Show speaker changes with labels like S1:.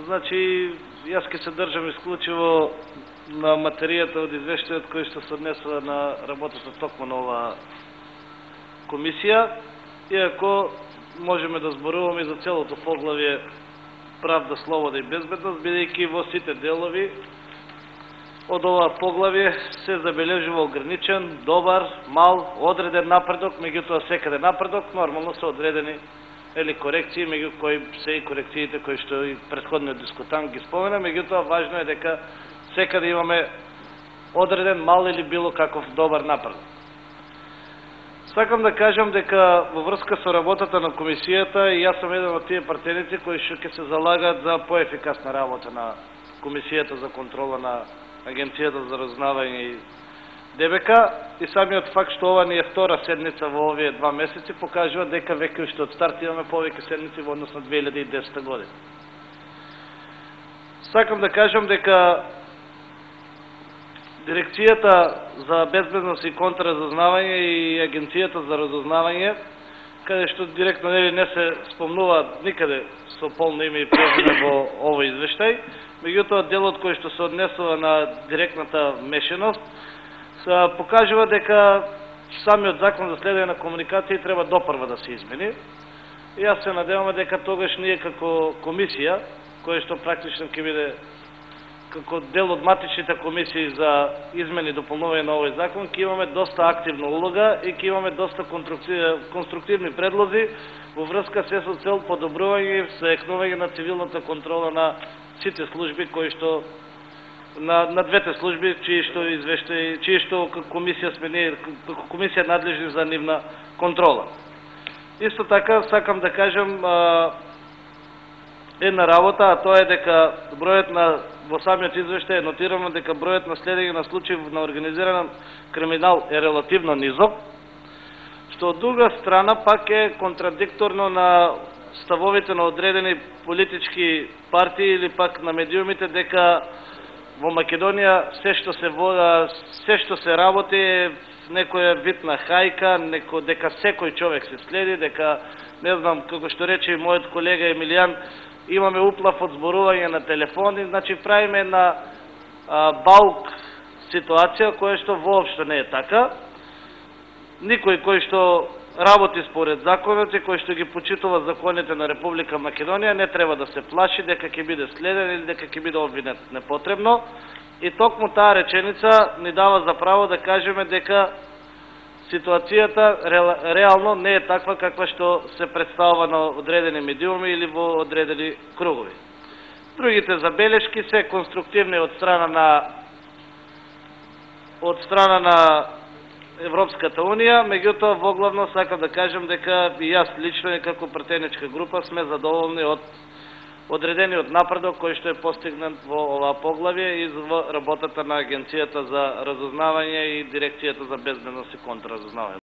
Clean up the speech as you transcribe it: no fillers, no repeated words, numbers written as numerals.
S1: Значи, јас ќе се држам исклучиво на материјата од извештајот кој што се однесува на работата токму на оваа комисија, иако можеме да зборуваме за целото поглавје правда, слобода и безбедност, бидејќи во сите делови од оваа поглавје се забележува ограничен, добар, мал, одреден напредок, меѓутоа секаде напредок, нормално се одредени корекции, меѓу кои се и корекциите кои што и претходниот дискутант ги спомена, меѓутоа важно е дека секаде имаме одреден мал или било каков добар напредок. Сакам да кажам дека во врска со работата на комисијата, и јас сум еден од тие партеници кои што ќе се залагаат за поефикасна работа на комисијата за контрола на Агенцијата за разузнавање и ДБК, и самиот факт што ова ни е втора седница во овие 2 месеци покажува дека веќе уште од старт имаме повеќе седници во однос на 2010 година. Сакам да кажам дека Дирекцијата за безбедност и контраразузнавање и Агенцијата за разузнавање, каде што директно не се спомнува никаде со полно име и презиме во овој извештај, меѓутоа делот кој што се однесува на директната мешаност, покажува дека самиот закон за следење на комуникација треба допрва да се измени. И јас се надевам дека тогаш ние како комисија, која што практично ќе биде како дел од матичните комисии за измени и дополнување на овој закон, ќе имаме доста активна улога и ќе имаме доста конструктивни предлози во врска се со цел подобрување и соекнување на цивилната контрола на сите служби кои што на двете служби чии што комисија сме ние, комисија надлежни за нивна контрола. Исто така сакам да кажам една работа, а тоа е дека бројот на во самиот извештај е нотирано дека бројот на следење на случаи на организиран криминал е релативно низок, што од друга страна пак е контрадикторно на ставовите на одредени политички партии или пак на медиумите дека во Македонија се што се работи е некоја вид на хајка, дека секој човек се следи, дека не знам како што рече и мојот колега Емилијан, имаме уплав од зборување на телефони, значи правиме една баук ситуација која што воопшто не е така. Никој кој што работи според законот и кој што ги почитува законите на Република Македонија не треба да се плаши дека ќе биде следен или дека ќе биде обвинет непотребно. И токму таа реченица ни дава за право да кажеме дека ситуацијата реално не е таква каква што се представува на одредени медиуми или во одредени кругови. Другите забелешки се конструктивни од страна на Европската Унија, меѓутоа воглавно сакам да кажем дека и јас лично и како пратеничка група сме задоволни од одредениот напредок кој што е постигнат во оваа поглавје и во работата на Агенцијата за разузнавање и Дирекцијата за безбедност и контраразузнавање.